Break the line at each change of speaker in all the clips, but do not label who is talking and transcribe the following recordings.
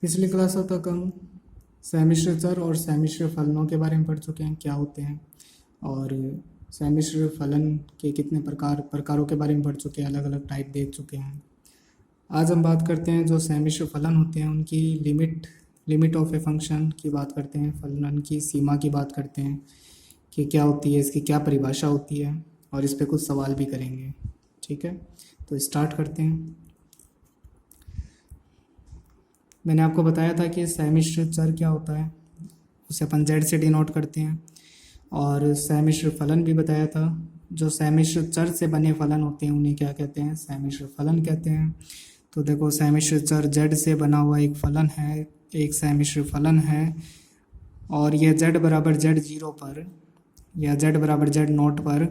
पिछली क्लासों तक हम सम्मिश्र चर और सम्मिश्र फलनों के बारे में पढ़ चुके हैं, क्या होते हैं, और सम्मिश्र फलन के कितने प्रकारों के बारे में पढ़ चुके हैं, अलग अलग टाइप देख चुके हैं। आज हम बात करते हैं जो सम्मिश्र फलन होते हैं उनकी लिमिट ऑफ ए फंक्शन की बात करते हैं, फलन की सीमा की बात करते हैं कि क्या होती है, इसकी क्या परिभाषा होती है, और इस पे कुछ सवाल भी करेंगे। ठीक है, तो स्टार्ट करते हैं। मैंने आपको बताया था कि सम्मिश्र चर क्या होता है, उसे अपन z से डिनोट करते हैं, और सम्मिश्र फलन भी बताया था। जो सम्मिश्र चर से बने फलन होते हैं उन्हें क्या कहते हैं, सम्मिश्र फलन कहते हैं। तो देखो, सम्मिश्र चर z से बना हुआ एक फलन है, एक सम्मिश्र फलन है, और यह z बराबर z0 पर या z बराबर z0 पर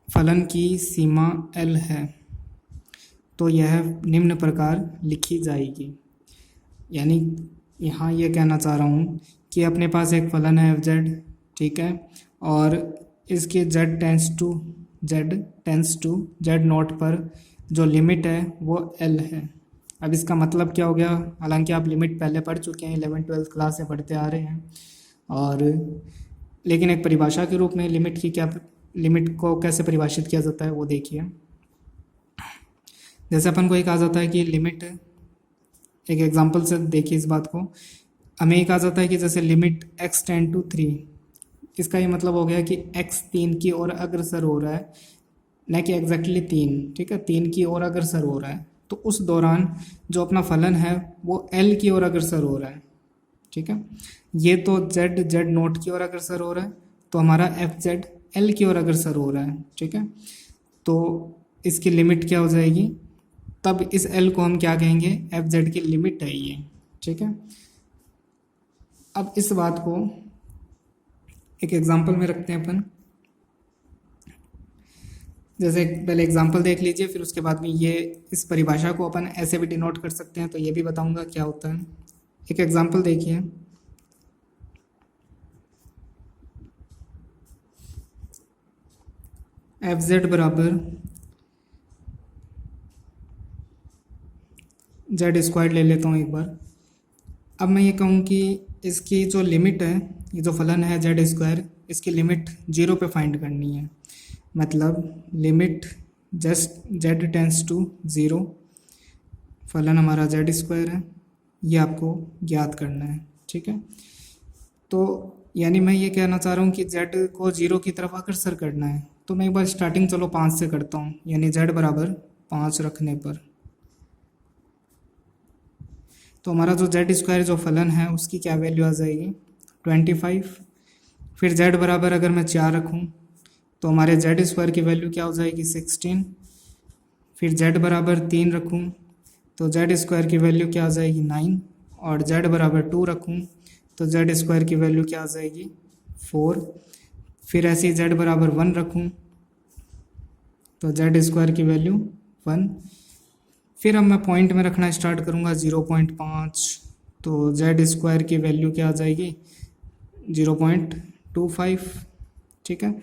फलन की सीमा l है। तो यह निम्न प्रकार लिखी जाएगी। यानी यहाँ ये कहना चाह रहा हूँ कि अपने पास एक फलन है f(z), ठीक है, और इसके z टेंस टू z0 पर जो लिमिट है वो l है। अब इसका मतलब क्या हो गया, हालांकि आप लिमिट पहले पढ़ चुके हैं, 11th-12th क्लास से पढ़ते आ रहे हैं, और लेकिन एक परिभाषा के रूप में लिमिट को कैसे परिभाषित किया जाता है वो देखिए। जैसे अपन को एक कहा जाता है कि लिमिट, एक एग्जांपल से देखिए इस बात को। हमें ये कहा जाता है कि जैसे लिमिट x टेंड टू 3, इसका ये मतलब हो गया कि x 3 की ओर अग्रसर हो रहा है, न कि एग्जैक्टली 3, ठीक है, 3 की ओर अग्रसर हो रहा है। तो उस दौरान जो अपना फलन है वो l की ओर अग्रसर हो रहा है, ठीक है। ये तो z0 की ओर अग्रसर हो रहा है, तो हमारा f(z) l की ओर अग्रसर हो रहा है, ठीक है। तो इसकी लिमिट क्या हो जाएगी, तब इस l को हम क्या कहेंगे, f(z) की लिमिट है ये, ठीक है। अब इस बात को एक एग्जांपल में रखते हैं अपन। जैसे पहले एग्जांपल देख लीजिए, फिर उसके बाद में ये इस परिभाषा को अपन ऐसे भी डिनोट कर सकते हैं, तो ये भी बताऊंगा क्या होता है। एक एग्जांपल देखिए, f(z) बराबर z² ले लेता हूँ एक बार। अब मैं ये कहूँ कि इसकी जो लिमिट है, ये जो फलन है z², इसकी लिमिट 0 पे फाइंड करनी है। मतलब लिमिट z टेंस टू 0, फलन हमारा z² है, ये आपको ज्ञात करना है, ठीक है। तो यानी मैं ये कहना चाह रहा हूँ कि z को 0 की तरफ अग्रसर करना है। तो मैं एक बार स्टार्टिंग चलो 5 से करता हूँ, यानी z बराबर 5 रखने पर तो हमारा जो z² जो फलन है उसकी क्या वैल्यू आ जाएगी, 25। फिर z बराबर अगर मैं 4 रखूँ तो हमारे z² की वैल्यू क्या हो जाएगी, 16। फिर z बराबर 3 रखूँ तो z² की वैल्यू क्या आ जाएगी, 9। और z बराबर 2 रखूँ तो z² की वैल्यू क्या आ जाएगी, 4। फिर ऐसे ही z बराबर 1 रखूँ तो z² की वैल्यू 1। फिर अब मैं पॉइंट में रखना स्टार्ट करूँगा 0.5, तो z² की वैल्यू क्या आ जाएगी, 0.25, ठीक है।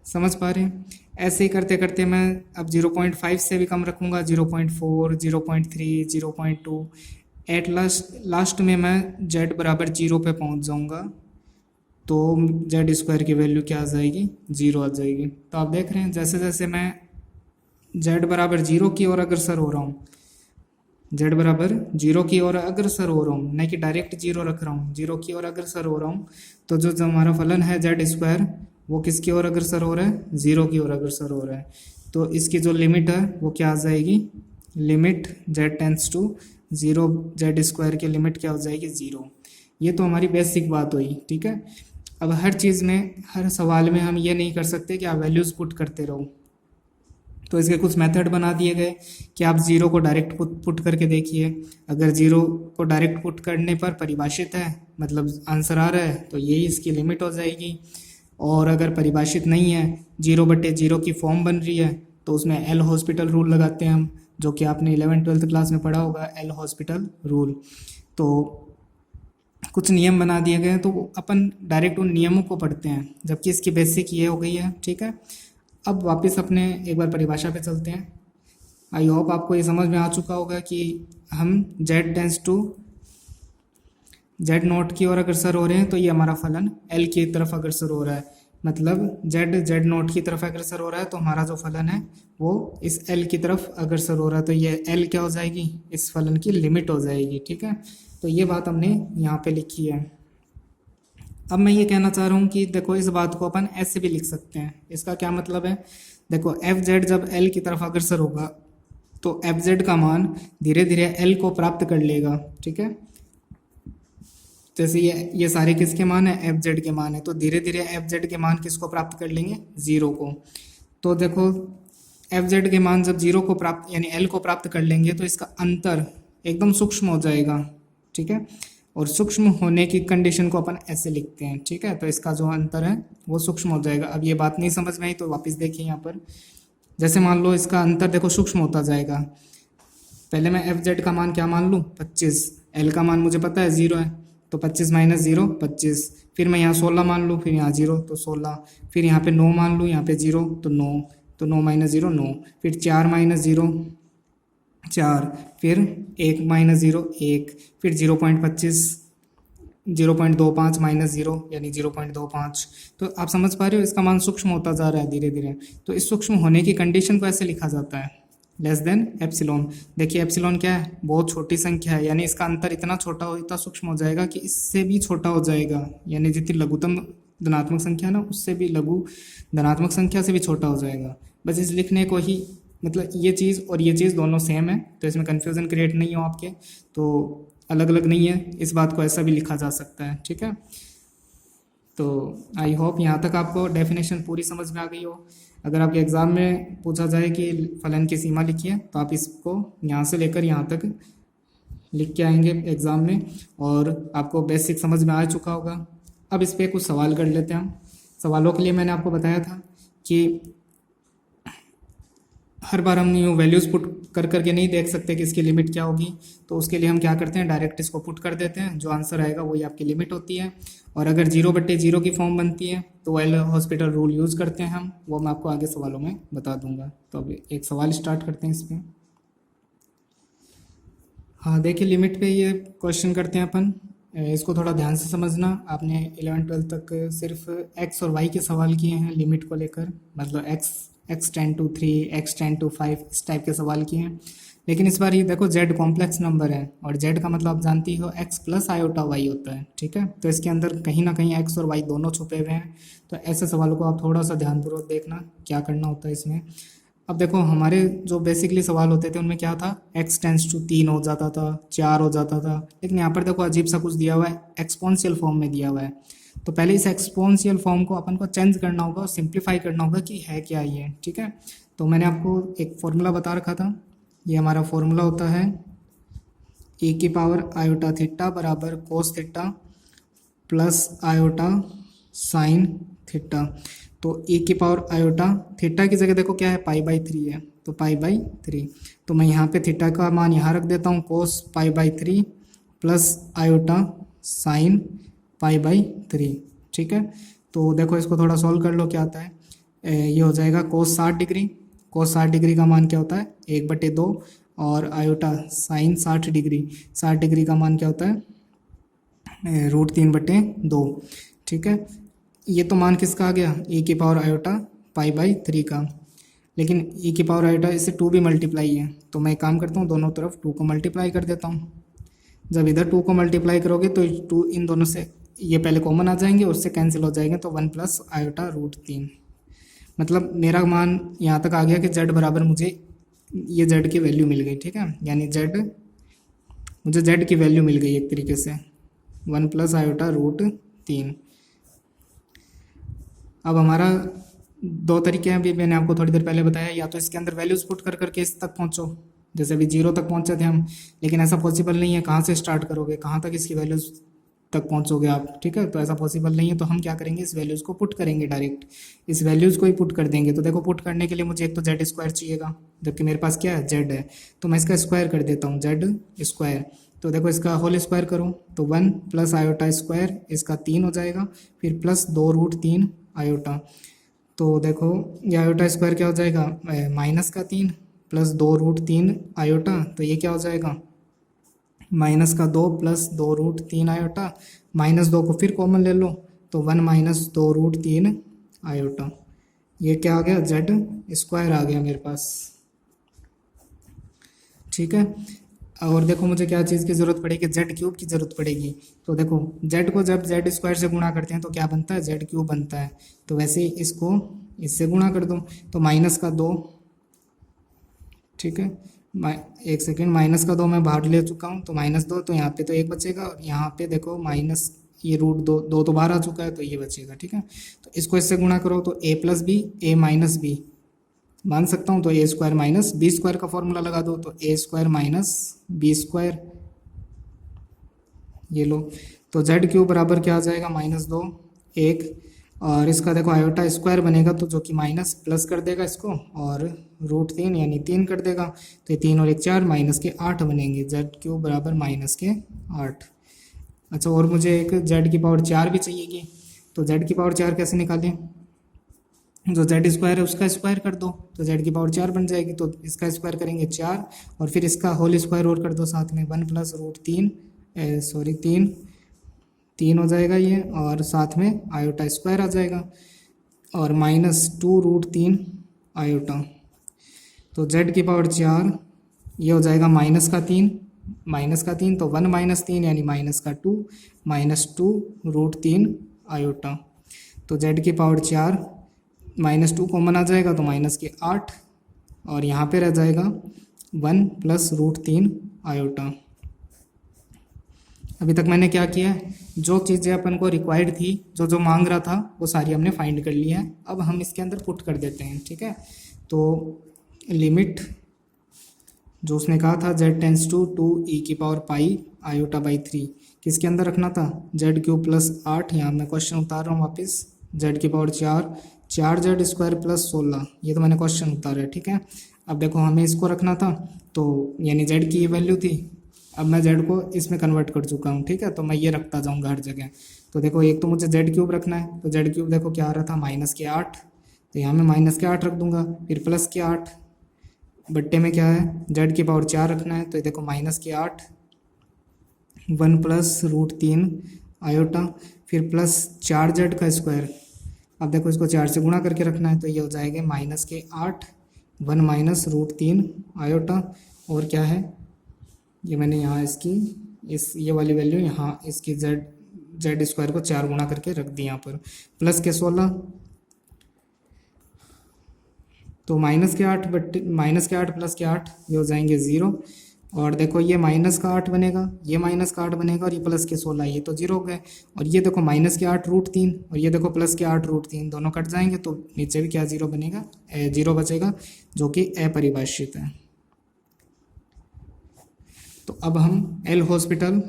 समझ पा रहे हैं। ऐसे ही करते करते मैं अब 0.5 से भी कम रखूँगा, 0.4, 0.3, 0.2, एट लास्ट में मैं z बराबर 0 पे पहुँच जाऊँगा, तो z² की वैल्यू क्या आ जाएगी, 0 आ जाएगी। तो आप देख रहे हैं जैसे जैसे मैं z बराबर 0 की ओर अग्रसर हो रहा हूँ, z बराबर 0 की ओर अग्रसर हो रहा हूँ, न कि डायरेक्ट 0 रख रहा हूँ, 0 की ओर अग्रसर हो रहा हूँ, तो जो हमारा फलन है z² वो किसकी ओर अग्रसर हो रहा है, 0 की ओर अग्रसर हो रहा है। तो इसकी जो लिमिट है वो क्या आ जाएगी, limit z tends to 0, z² की लिमिट क्या हो जाएगी, 0। ये तो हमारी बेसिक बात हुई, ठीक है। अब हर चीज़ में, हर सवाल में हम ये नहीं कर सकते कि आप वैल्यूज़ पुट करते रहो, तो इसके कुछ मेथड बना दिए गए कि आप 0 को डायरेक्ट पुट करके देखिए। अगर 0 को डायरेक्ट पुट करने पर परिभाषित है, मतलब आंसर आ रहा है, तो यही इसकी लिमिट हो जाएगी। और अगर परिभाषित नहीं है, 0/0 की फॉर्म बन रही है, तो उसमें एल हॉस्पिटल रूल लगाते हैं हम, जो कि आपने 11th-12th क्लास में पढ़ा होगा, एल हॉस्पिटल रूल। तो कुछ नियम बना दिए गए हैं, तो अपन डायरेक्ट उन नियमों को पढ़ते हैं, जबकि इसकी बेसिक ये हो गई है, ठीक है। अब वापस अपने एक बार परिभाषा पे चलते हैं। आई होप आपको ये समझ में आ चुका होगा कि हम z tends to z naught की ओर अग्रसर हो रहे हैं तो ये हमारा फलन एल की तरफ अग्रसर हो रहा है, मतलब जेड नोट की तरफ अग्रसर हो रहा है तो हमारा जो फलन है वो इस एल की तरफ अग्रसर हो रहा है, तो ये एल क्या हो जाएगी, इस फलन की लिमिट हो जाएगी। ठीक है, तो ये बात हमने यहाँ पे लिखी है। अब मैं ये कहना चाह रहा हूँ कि देखो इस बात को अपन ऐसे भी लिख सकते हैं। इसका क्या मतलब है, देखो एफ जेड जब एल की तरफ अग्रसर होगा तो एफ जेड का मान धीरे धीरे एल को प्राप्त कर लेगा। ठीक है, जैसे ये सारे किसके मान है, एफ जेड के मान है, तो धीरे धीरे एफ जेड के मान किसको प्राप्त कर लेंगे, जीरो को। तो देखो एफ जेड के मान जब जीरो को प्राप्त यानी एल को प्राप्त कर लेंगे तो इसका अंतर एकदम सूक्ष्म हो जाएगा। ठीक है, और सूक्ष्म होने की कंडीशन को अपन ऐसे लिखते हैं। ठीक है, तो इसका जो अंतर है वो सूक्ष्म हो जाएगा। अब ये बात नहीं समझ में आई तो वापस देखिए यहाँ पर, जैसे मान लो इसका अंतर देखो सूक्ष्म होता जाएगा। पहले मैं एफ जेड का मान क्या मान लूँ, 25, एल का मान मुझे पता है 0 है तो 25 माइनस 0 25, फिर मैं यहाँ 16 मान लूँ, फिर यहाँ 0 तो 16, फिर यहाँ पे 9 मान लूँ, यहाँ पे 0 तो 9, तो 9 माइनस 0 9, फिर 4 माइनस 0 4, फिर 1 माइनस 0 1, फिर 0.25 0.25 माइनस 0 यानी 0.25। तो आप समझ पा रहे हो इसका मान सूक्ष्म होता जा रहा है धीरे धीरे। तो इस सूक्ष्म होने की कंडीशन को ऐसे लिखा जाता है, लेस देन एप्सिलॉन। देखिए एप्सिलॉन क्या है, बहुत छोटी संख्या है, यानी इसका अंतर इतना छोटा हो इतना सूक्ष्म हो जाएगा कि इससे भी छोटा हो जाएगा, यानी जितनी लघुतम धनात्मक संख्या ना उससे भी लघु धनात्मक संख्या से भी छोटा हो जाएगा। बस इस लिखने को ही, मतलब ये चीज़ और ये चीज़ दोनों सेम है तो इसमें कन्फ्यूज़न क्रिएट नहीं हो आपके, तो अलग अलग नहीं है, इस बात को ऐसा भी लिखा जा सकता है। ठीक है, तो आई होप यहाँ तक आपको डेफिनेशन पूरी समझ में आ गई हो। अगर आपके एग्ज़ाम में पूछा जाए कि फलन की सीमा लिखिए तो आप इसको यहाँ से लेकर यहाँ तक लिख के आएंगे एग्ज़ाम में, और आपको बेसिक समझ में आ चुका होगा। अब इस पर कुछ सवाल कर लेते हैं हम। सवालों के लिए मैंने आपको बताया था कि हर बार हम न्यू वैल्यूज़ पुट कर करके नहीं देख सकते कि इसकी लिमिट क्या होगी, तो उसके लिए हम क्या करते हैं, डायरेक्ट इसको पुट कर देते हैं, जो आंसर आएगा वही आपकी लिमिट होती है। और अगर 0/0 की फॉर्म बनती है तो एल हॉस्पिटल रूल यूज़ करते हैं हम, वो मैं आपको आगे सवालों में बता दूंगा। तो अब एक सवाल स्टार्ट करते हैं इस पर। हाँ देखिए, लिमिट पे ये क्वेश्चन करते हैं अपन, इसको थोड़ा ध्यान से समझना। आपने 11वीं 12वीं तक सिर्फ एक्स और वाई के सवाल किए हैं लिमिट को लेकर, मतलब x tend to 3 x tend to 5 इस टाइप के सवाल किए हैं। लेकिन इस बार ये देखो जेड कॉम्प्लेक्स नंबर है, और जेड का मतलब आप जानती हो एक्स प्लस आयोटा वाई होता है। ठीक है, तो इसके अंदर कहीं ना कहीं एक्स और वाई दोनों छुपे हुए हैं, तो ऐसे सवालों को आप थोड़ा सा ध्यानपूर्वक देखना क्या करना होता है इसमें। अब देखो हमारे जो बेसिकली सवाल होते थे उनमें क्या था, एक्स टेंस टू 3 हो जाता था, 4 हो जाता था, लेकिन यहाँ पर देखो अजीब सा कुछ दिया हुआ है, एक्सपोनेंशियल फॉर्म में दिया हुआ है। तो पहले इस एक्सपोनेंशियल फॉर्म को अपन को चेंज करना होगा और सिंप्लीफाई करना होगा कि है क्या ये। ठीक है, तो मैंने आपको एक फॉर्मूला बता रखा था, ये हमारा फॉर्मूला होता है e की पावर आयोटा थीटा बराबर cos theta plus iota sine theta. तो e की पावर आयोटा, थीटा की जगह देखो क्या है, π/3 है, तो π/3। तो मैं यहाँ पे थीटा का मान यहाँ रख देता हूँ कोस π/3 प्लस आयोटा साइन π/3। ठीक है, तो देखो इसको थोड़ा सॉल्व कर लो क्या आता है, ये हो जाएगा कोस 60 डिग्री। कोस 60 डिग्री का मान क्या होता है, 1/2, और आयोटा साइन 60 डिग्री, 60 डिग्री का मान क्या होता है, √3/2। ठीक है, ये तो मान किसका आ गया, e की पावर आयोटा π/3 का, लेकिन e की पावर आयोटा इससे 2 भी मल्टीप्लाई है, तो मैं काम करता हूँ दोनों तरफ 2 को मल्टीप्लाई कर देता हूँ। जब इधर 2 को मल्टीप्लाई करोगे तो 2 इन दोनों से ये पहले कॉमन आ जाएंगे और उससे कैंसिल हो जाएंगे, तो 1 प्लस आयोटा √3। मतलब मेरा मान यहाँ तक आ गया कि z बराबर मुझे ये z की वैल्यू मिल गई। ठीक है, यानी मुझे z की वैल्यू मिल गई एक तरीके से, 1 प्लस आयोटा √3। अब हमारा 2 तरीके हैं, अभी मैंने आपको थोड़ी देर पहले बताया, या तो इसके अंदर वैल्यूज पुट कर करके इस तक पहुंचो, जैसे अभी 0 तक पहुंचे थे हम, लेकिन ऐसा पॉसिबल नहीं है। कहाँ से स्टार्ट करोगे, कहाँ तक इसकी वैल्यूज तक पहुंचोगे आप। ठीक है, तो ऐसा पॉसिबल नहीं है, तो हम क्या करेंगे, इस वैल्यूज़ को पुट करेंगे, डायरेक्ट इस वैल्यूज़ को ही पुट कर देंगे। तो देखो पुट करने के लिए मुझे एक तो जेड स्क्वायर चाहिएगा, जबकि मेरे पास क्या है, जेड है, तो मैं इसका स्क्वायर कर देता हूँ, जेड स्क्वायर। तो देखो इसका होल स्क्वायर करूँ तो 1 प्लस आयोटा स्क्वायर, इसका 3 हो जाएगा, फिर प्लस 2√3 आयोटा। तो देखो ये आयोटा स्क्वायर क्या हो जाएगा, -3 प्लस 2√3 आयोटा, तो ये क्या हो जाएगा माइनस का 2 प्लस 2√3 आयोटा, -2 को फिर कॉमन ले लो तो 1 माइनस 2√3 आयोटा। ये क्या आ गया, जेड स्क्वायर आ गया मेरे पास। ठीक है, और देखो मुझे क्या चीज़ की ज़रूरत पड़ेगी, जेड क्यूब की ज़रूरत पड़ेगी। तो देखो जेड को जब जेड स्क्वायर से गुणा करते हैं तो क्या बनता है, जेड क्यूब बनता है। तो वैसे ही इसको इससे गुणा कर दो तो -2, ठीक है, एक सेकेंड, -2 मैं बाहर ले चुका हूँ तो -2, तो यहाँ पे तो 1 बचेगा और यहाँ पे देखो माइनस ये √2, 2 तो बाहर आ चुका है तो ये बचेगा। ठीक है, तो इसको इससे गुणा करो तो a + b, a - b मान सकता हूँ, तो a² - b² का फॉर्मूला लगा दो तो a² - b², ये लो। तो जेड क्यूब बराबर क्या आ जाएगा, -2, 1, और इसका देखो आयोटा स्क्वायर बनेगा तो जो कि माइनस प्लस कर देगा इसको, और √3 यानी 3 कर देगा, तो ये 3 और 1 4, -8 बनेंगे। जेड क्यूब बराबर -8। अच्छा, और मुझे एक जेड की पावर 4 भी चाहिएगी, तो जेड की पावर 4 कैसे निकालें, जो जेड स्क्वायर है उसका स्क्वायर कर दो तो जेड की पावर 4 बन जाएगी। तो इसका स्क्वायर करेंगे 4 और फिर इसका होल स्क्वायर और कर दो साथ में, 1 + √3, 3 हो जाएगा ये, और साथ में आयोटा स्क्वायर आ जाएगा, और -2√3 आयोटा। तो जेड की पावर 4 ये हो जाएगा -3, तो 1 - 3 यानी -2, -2√3 आयोटा। तो जेड की पावर 4, -2 कॉमन आ जाएगा तो -8, और यहाँ पे रह जाएगा 1 + √3 आयोटा। अभी तक मैंने क्या किया है, जो चीज़ें अपन को रिक्वायर्ड थी, जो जो मांग रहा था वो सारी हमने फाइंड कर ली है। अब हम इसके अंदर पुट कर देते हैं। ठीक है, तो लिमिट जो उसने कहा था z → 2e⁻π/3 किसके अंदर रखना था, z³ + 8, यहाँ मैं क्वेश्चन उतार रहा हूँ वापस, z की पावर 4, 4z² + 16, ये तो मैंने क्वेश्चन उतारा है। ठीक है, अब देखो हमें इसको रखना था, तो यानी z की ये वैल्यू थी, अब मैं z को इसमें कन्वर्ट कर चुका हूँ। ठीक है, तो मैं ये रखता जाऊँगा हर जगह। तो देखो एक तो मुझे z³ रखना है, तो z³ देखो क्या आ रहा था, -8, तो यहाँ मैं -8 रख दूंगा, फिर +8 बट्टे में क्या है, z की पावर 4 रखना है, तो ये देखो -8, 1 + √3 आयोटा, फिर +4z का स्क्वायर। अब देखो इसको 4 से गुणा करके रखना है, तो ये हो जाएगा -8, 1 - √3 आयोटा, और क्या है, ये मैंने यहाँ इसकी ये वाली वैल्यू यहाँ इसकी z² को 4 गुणा करके रख दी यहाँ पर, +16, तो -8 बट्टे -8 +8 ये हो जाएंगे 0, और देखो ये -8 बनेगा, ये -8 बनेगा, और ये +16 ये तो 0 हो गए, और ये देखो -8 √3 और ये देखो +8 √3 दोनों कट जाएंगे, तो नीचे भी क्या 0 बनेगा, 0 बचेगा, जो कि अपरिभाषित है। तो अब हम एल हॉस्पिटल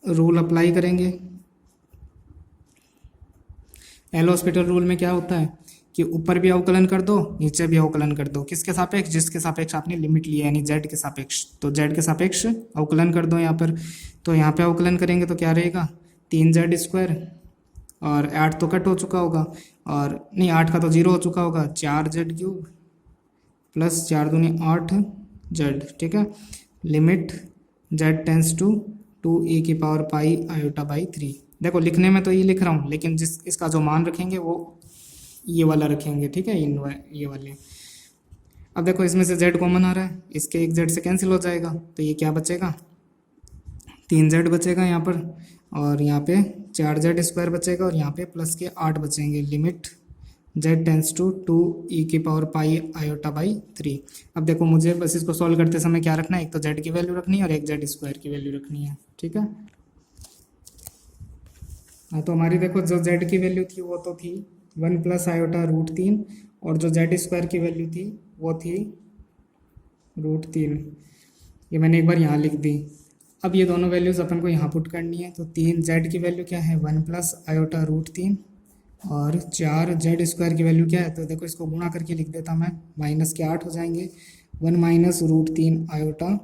रूल अप्लाई करेंगे। एल हॉस्पिटल रूल में क्या होता है कि ऊपर भी अवकलन कर दो, नीचे भी अवकलन कर दो, किसके सापेक्ष, जिसके सापेक्ष आपने लिमिट लिया यानी जेड के सापेक्ष, तो जेड के सापेक्ष अवकलन कर दो यहाँ पर। तो यहाँ पे अवकलन करेंगे तो क्या रहेगा, 3z², और 8 तो कट हो चुका होगा, और नहीं 8 का तो 0 हो चुका होगा, 4z³ + 4 दूनी 8z। ठीक है, लिमिट z → 2e⁻π/3। देखो लिखने में तो ये लिख रहा हूँ, लेकिन जिस इसका जो मान रखेंगे वो ये वाला रखेंगे। ठीक है, ये वाले। अब देखो इसमें से z कॉमन आ रहा है, इसके एक z से कैंसिल हो जाएगा, तो ये क्या बचेगा, 3z बचेगा यहाँ पर, और यहाँ पे 4z² बचेगा, और यहाँ पे +8 बचेंगे। Limit z → 2e⁻π/3। अब देखो मुझे बस इसको सॉल्व करते समय क्या रखना है, एक तो z की वैल्यू रखनी है और एक z² की वैल्यू रखनी है। ठीक है, हाँ, तो हमारी देखो जो z की वैल्यू थी वो तो थी 1 + i√3, और जो z² की वैल्यू थी वो थी √3। ये मैंने एक बार यहाँ लिख दी। अब ये दोनों वैल्यूज़ अपन को यहाँ पुट करनी है, तो 3z की वैल्यू क्या है, 1 + i√3, और 4z² की वैल्यू क्या है, तो देखो इसको गुणा करके लिख देता मैं, -8 हो जाएंगे, 1 - √3 आयोटा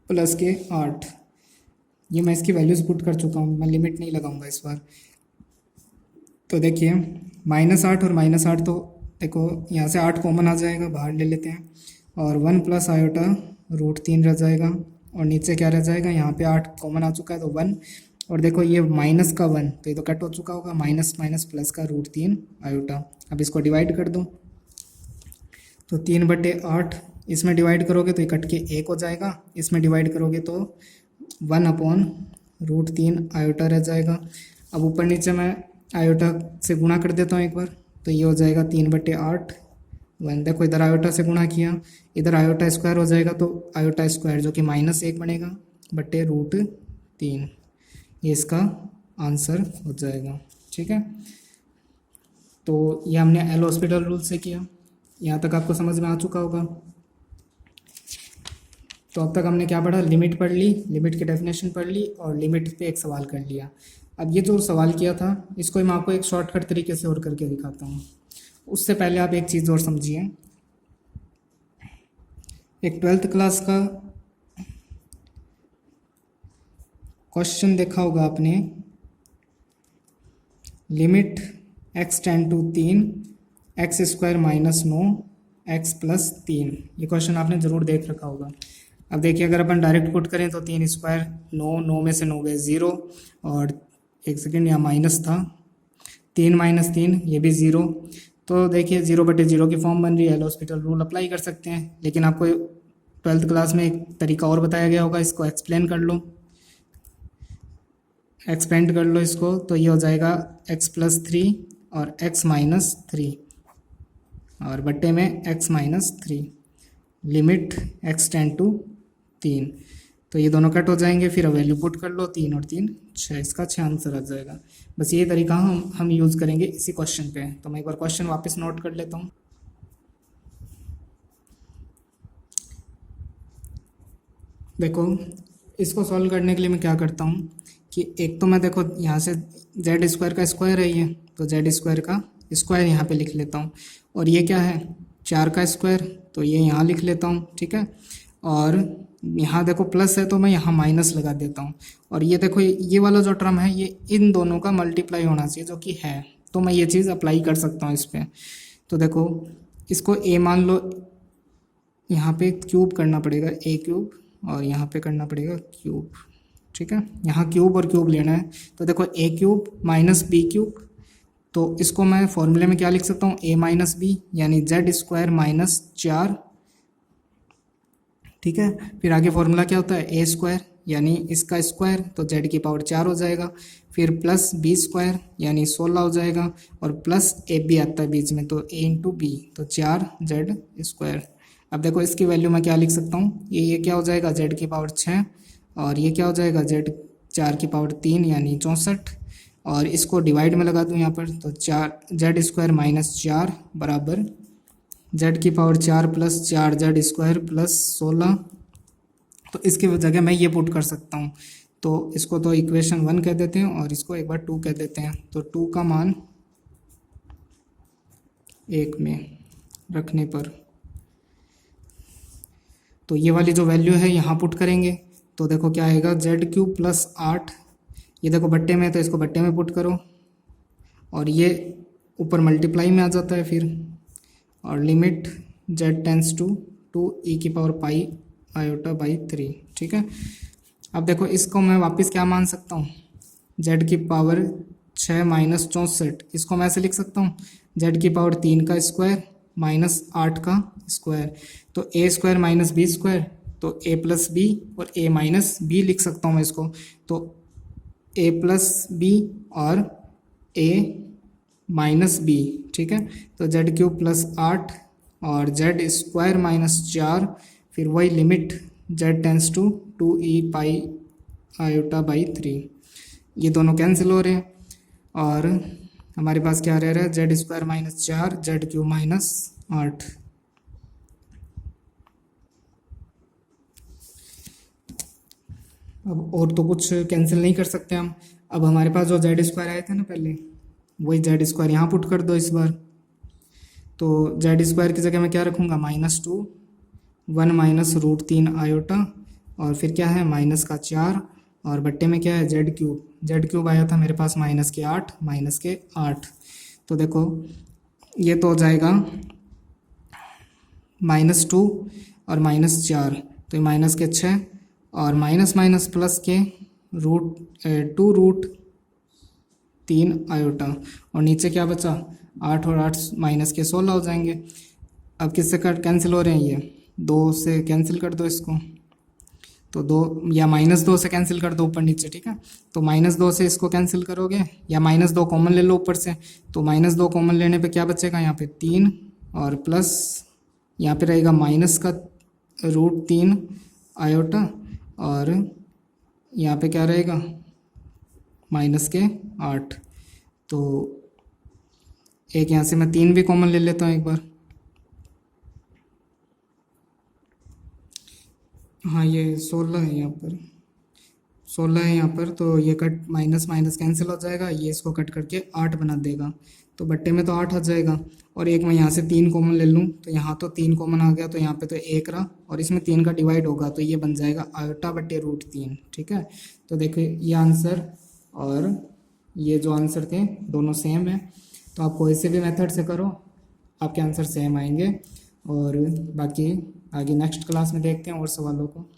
+8। ये मैं इसकी वैल्यूज़ पुट कर चुका हूँ, मैं लिमिट नहीं लगाऊंगा इस बार। तो देखिए -8 और -8, तो देखो यहाँ से 8 कॉमन आ जाएगा, बाहर ले लेते हैं, और 1 + √3 रह जाएगा और नीचे क्या रह जाएगा, यहाँ पे 8 कॉमन आ चुका है तो 1, और देखो ये माइनस का 1 तो ये तो कट हो चुका होगा, माइनस माइनस प्लस का √3 आयोटा। अब इसको डिवाइड कर दो तो 3/8 इसमें डिवाइड करोगे तो ये कट के 1 हो जाएगा, इसमें डिवाइड करोगे तो 1/√3 आयोटा रह जाएगा। अब ऊपर नीचे मैं आयोटा से गुणा कर देता हूँ एक बार, तो ये हो जाएगा 3/8 1। देखो इधर आयोटा से गुणा किया, इधर आयोटा स्क्वायर हो जाएगा तो आयोटा स्क्वायर जो कि -1 बनेगा बटे √3, ये इसका आंसर हो जाएगा। ठीक है, तो ये हमने एल हॉस्पिटल रूल से किया। यहाँ तक आपको समझ में आ चुका होगा। तो अब तक हमने क्या पढ़ा, लिमिट पढ़ ली, लिमिट की डेफिनेशन पढ़ ली और लिमिट पे एक सवाल कर लिया। अब ये जो सवाल किया था इसको मैं आपको एक शॉर्टकट तरीके से और करके दिखाता हूँ। उससे पहले आप एक चीज़ और समझिए, एक 12th क्लास का क्वेश्चन देखा होगा आपने, limit x tend to 3 x² -9 x + 3, ये क्वेश्चन आपने ज़रूर देख रखा होगा। अब देखिए अगर अपन डायरेक्ट पुट करें तो 3² 9, 9 में से 9 गए 0, और एक सेकेंड यहाँ माइनस था, 3 - 3 ये भी 0। तो देखिए 0/0 की फॉर्म बन रही है, एल हॉस्पिटल रूल अप्लाई कर सकते हैं। लेकिन आपको 12th क्लास में एक तरीका और बताया गया होगा, इसको एक्सप्लेन कर लो, एक्सपेंड कर लो इसको, तो ये हो जाएगा x + 3 और x - 3 और बट्टे में x - 3, limit x tend to 3, तो ये दोनों कट हो जाएंगे। फिर वैल्यू पुट कर लो, 3 और 3 6, इसका 6 आंसर आ जाएगा। बस ये तरीका हम यूज़ करेंगे इसी क्वेश्चन पे। तो मैं एक बार क्वेश्चन वापस नोट कर लेता हूँ। देखो इसको सॉल्व करने के लिए मैं क्या करता हूँ कि एक तो मैं देखो यहाँ से z² का स्क्वायर है ये, तो z² का स्क्वायर यहाँ पे लिख लेता हूँ, और ये क्या है 4 का स्क्वायर, तो ये यहाँ लिख लेता हूँ। ठीक है, और यहाँ देखो प्लस है तो मैं यहाँ माइनस लगा देता हूँ, और ये देखो ये वाला जो टर्म है ये इन दोनों का मल्टीप्लाई होना चाहिए जो कि है, तो मैं ये चीज़ अप्लाई कर सकता हूँ इस पर। तो देखो इसको a मान लो, यहाँ पे क्यूब करना पड़ेगा a³ और यहाँ पे करना पड़ेगा क्यूब। ठीक है, यहाँ क्यूब और क्यूब लेना है, तो देखो a³ - b³, तो इसको मैं फॉर्मूले में क्या लिख सकता हूँ, a - b यानी z² - 4। ठीक है, फिर आगे फॉर्मूला क्या होता है, a² यानी इसका स्क्वायर, तो z⁴ हो जाएगा, फिर प्लस b² यानी 16 हो जाएगा, और प्लस ab आता है बीच में, तो a × b, तो 4z²। अब देखो इसकी वैल्यू मैं क्या लिख सकता हूँ, ये क्या हो जाएगा z⁴ और ये क्या हो जाएगा z⁴ यानी 64, और इसको डिवाइड में लगा दूँ यहाँ पर, तो 4z² - 4 बराबर z⁴ प्लस 4z² प्लस 16। तो इसकी जगह मैं ये पुट कर सकता हूँ, तो इसको तो इक्वेशन 1 कह देते हैं और इसको एक बार 2 कह देते हैं। तो 2 का मान 1 में रखने पर, तो ये वाली जो वैल्यू है यहाँ पुट करेंगे, तो देखो क्या आएगा z³ + 8, ये देखो बट्टे में, तो इसको बट्टे में पुट करो, और ये ऊपर मल्टीप्लाई में आ जाता है फिर, और limit z tends to 2e⁴ i/3। ठीक है, अब देखो इसको मैं वापस क्या मान सकता हूँ, z⁴ 6 - 64, इसको मैं ऐसे लिख सकता हूँ z⁴ 3 का स्क्वायर - 8 का स्क्वायर, तो a² - b², तो a + b और a - b लिख सकता हूँ मैं इसको, तो a + b और a - b। ठीक है, तो z³ + 8 और z² - 4, फिर वही limit z tends to 2e⁴i/3, ये दोनों कैंसिल हो रहे हैं, और हमारे पास क्या रह रहा है z² - 4 z³ - 8। अब और तो कुछ कैंसिल नहीं कर सकते हम। अब हमारे पास जो z² आए थे ना पहले, वही z² यहाँ पुट कर दो इस बार, तो z² की जगह मैं क्या रखूँगा -2 1 - √3 आयोटा, और फिर क्या है -4, और बट्टे में क्या है z³ आया था मेरे पास -8 तो देखो ये तो हो जाएगा -2 और -4, तो ये माइनस के 6 और माइनस माइनस प्लस के √2√3 आयोटा, और नीचे क्या बचा 8 और 8 माइनस के 16 हो जाएंगे। अब किससे कट कैंसिल हो रहे हैं, ये 2 से कैंसिल कर दो इसको, तो 2 या -2 से कैंसिल कर दो ऊपर नीचे, ठीक है। तो -2 से इसको कैंसिल करोगे या -2 कॉमन ले लो ऊपर से, तो -2 कॉमन लेने पे क्या बचेगा यहाँ पे 3 और प्लस यहाँ पे रहेगा माइनस का √3 आयोटा, और यहाँ पे क्या रहेगा माइनस के 8। तो एक यहाँ से मैं 3 भी कॉमन ले लेता हूँ एक बार। हाँ ये 16 है यहाँ पर, 16 है यहाँ पर, तो ये कट माइनस माइनस कैंसिल हो जाएगा, ये इसको कट करके 8 बना देगा, तो बट्टे में तो 8 आ जाएगा। और एक मैं यहाँ से 3 कॉमन ले लूँ, तो यहाँ तो 3 कॉमन आ गया, तो यहाँ पे तो 1 रहा, और इसमें 3 का डिवाइड होगा, तो ये बन जाएगा आयोटा बट्टे √3, ठीक है। तो देखो ये आंसर और ये जो आंसर थे दोनों सेम है, तो आप कोई से भी मेथड से करो आपके आंसर सेम आएंगे। और बाकी आगे नेक्स्ट क्लास में देखते हैं और सवालों को।